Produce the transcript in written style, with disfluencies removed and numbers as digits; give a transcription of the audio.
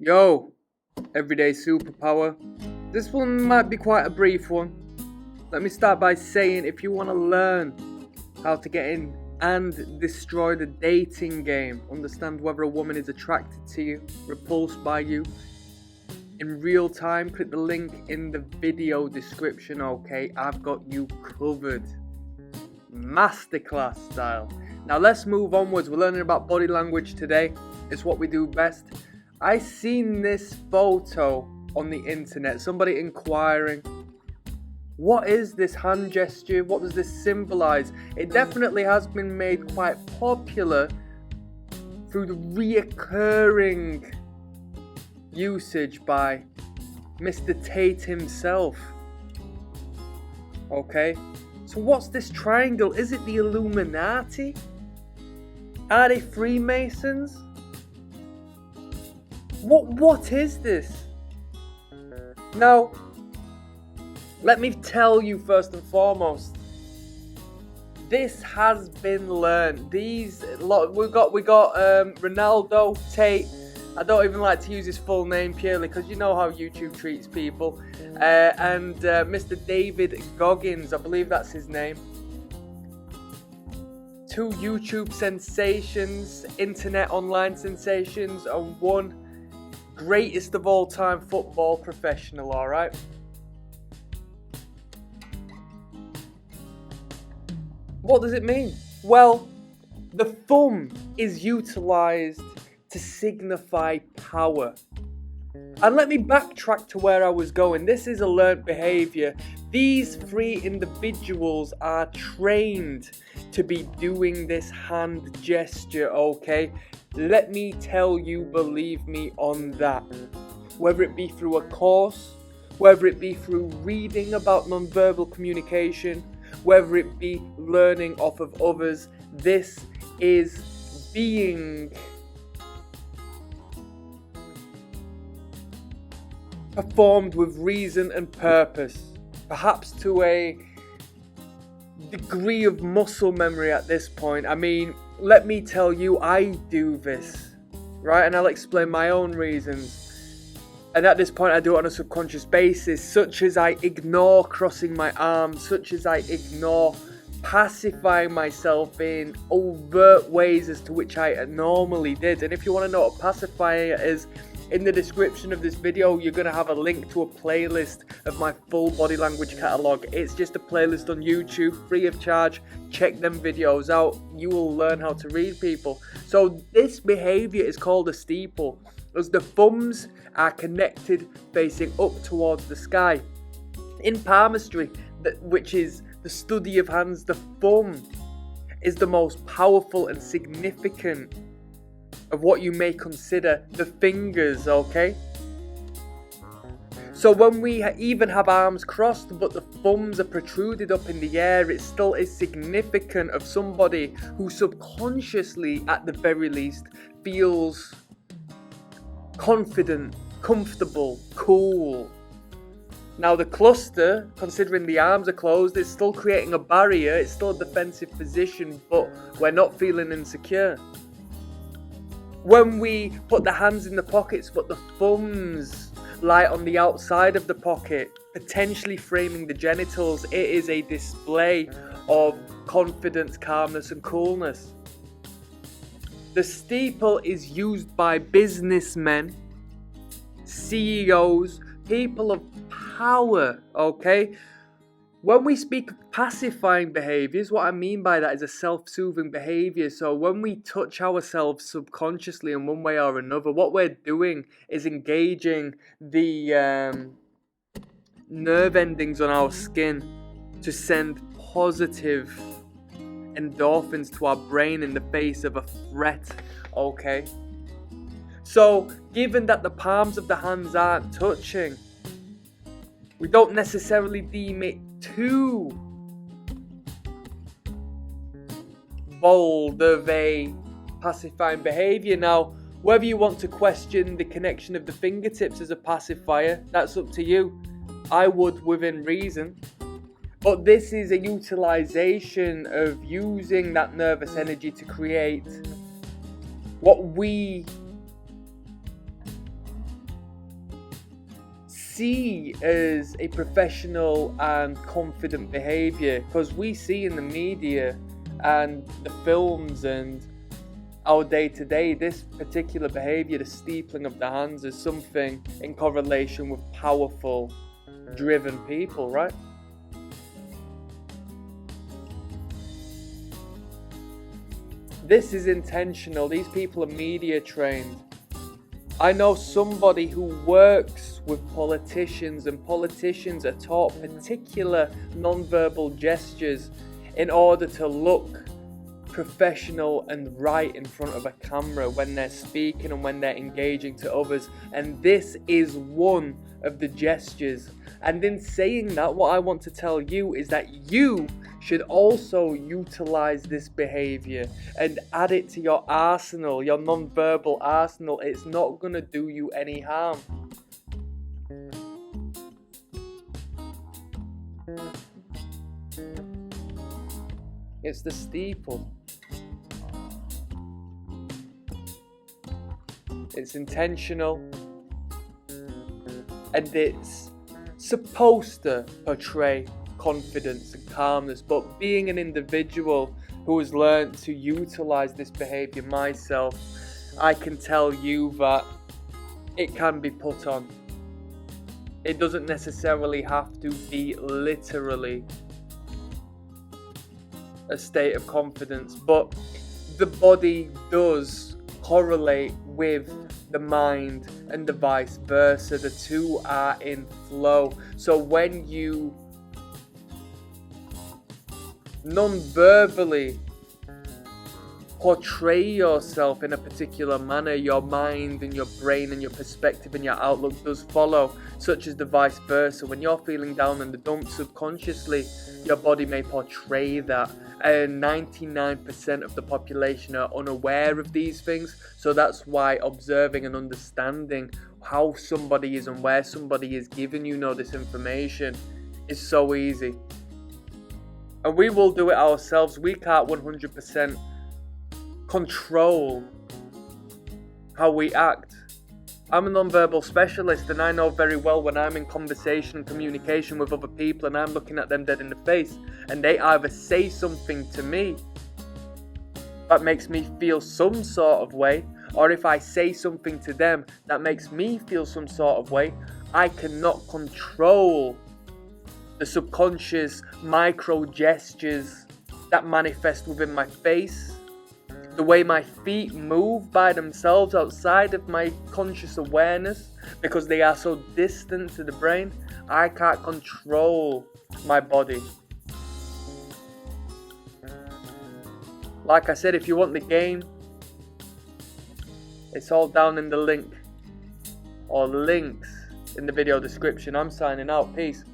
Yo, everyday superpower. This one might be quite a brief one. Let me start by saying if you want to learn how to get in and destroy the dating game, understand whether a woman is attracted to you, repulsed by you, in real time, click the link in the video description, okay? I've got you covered. Masterclass style. Now let's move onwards. We're learning about body language today. It's what we do best. I seen this photo on the internet, somebody inquiring, what is this hand gesture? What does this symbolize? It definitely has been made quite popular through the reoccurring usage by Mr. Tate himself. Okay, so what's this triangle? Is it the Illuminati? Are they Freemasons? What is this? Now, let me tell you first and foremost, this has been learned. We got Ronaldo, Tate. I don't even like to use his full name purely because you know how YouTube treats people. And Mr. David Goggins, I believe that's his name. Two YouTube sensations, internet online sensations, and one greatest of all time football professional, alright? What does it mean? Well, the thumb is utilized to signify power. And let me backtrack to where I was going. This is a learnt behavior. These three individuals are trained to be doing this hand gesture, okay? Let me tell you, believe me on that. Whether it be through a course, whether it be through reading about nonverbal communication, whether it be learning off of others, this is being performed with reason and purpose, perhaps to a degree of muscle memory at this point. I mean, let me tell you, I do this, right? And I'll explain my own reasons. And at this point, I do it on a subconscious basis, such as I ignore crossing my arms, such as I ignore pacifying myself in overt ways as to which I normally did. And if you want to know what pacifying is, in the description of this video, you're going to have a link to a playlist of my full body language catalogue. It's just a playlist on YouTube, free of charge. Check them videos out. You will learn how to read people. So this behaviour is called a steeple, as the thumbs are connected facing up towards the sky. In palmistry, which is the study of hands, the thumb is the most powerful and significant of what you may consider the fingers, okay? So when we even have arms crossed but the thumbs are protruded up in the air, it still is significant of somebody who subconsciously, at the very least, feels confident, comfortable, cool. Now the cluster, considering the arms are closed, is still creating a barrier, it's still a defensive position, but we're not feeling insecure. When we put the hands in the pockets but the thumbs lie on the outside of the pocket, potentially framing the genitals, it is a display of confidence, calmness and coolness. The steeple is used by businessmen, CEOs, people of power, okay? When we speak of pacifying behaviours, what I mean by that is a self-soothing behaviour. So when we touch ourselves subconsciously in one way or another, what we're doing is engaging the nerve endings on our skin to send positive endorphins to our brain in the face of a threat, okay? So given that the palms of the hands aren't touching, we don't necessarily deem it too bold of a pacifying behaviour. Now, whether you want to question the connection of the fingertips as a pacifier, that's up to you. I would within reason. But this is a utilization of using that nervous energy to create what we see as a professional and confident behavior, because we see in the media and the films and our day-to-day this particular behavior, the steepling of the hands, is something in correlation with powerful, driven people, right? This is intentional. These people are media trained. I know somebody who works with politicians, and politicians are taught particular non-verbal gestures in order to look professional and right in front of a camera when they're speaking and when they're engaging to others. And this is one of the gestures. And in saying that, what I want to tell you is that you should also utilize this behavior and add it to your arsenal, your non-verbal arsenal. It's not going to do you any harm. It's the steeple. It's intentional, and it's supposed to portray confidence and calmness, but being an individual who has learned to utilize this behavior myself, I can tell you that it can be put on. It doesn't necessarily have to be literally a state of confidence, but the body does correlate with the mind and the vice versa. The two are in flow. So when you non-verbally portray yourself in a particular manner, your mind and your brain and your perspective and your outlook does follow, such as the vice versa. When you're feeling down in the dumps, subconsciously your body may portray that, and 99% of the population are unaware of these things. So that's why observing and understanding how somebody is and where somebody is giving you this information is so easy. And we will do it ourselves. We can't 100% control how we act. I'm a non-verbal specialist, and I know very well when I'm in conversation and communication with other people and I'm looking at them dead in the face and they either say something to me that makes me feel some sort of way, or if I say something to them that makes me feel some sort of way, I cannot control the subconscious micro gestures that manifest within my face, the way my feet move by themselves outside of my conscious awareness, because they are so distant to the brain. I can't control my body. Like I said, if you want the game, it's all down in the link or links in the video description. I'm signing out. Peace.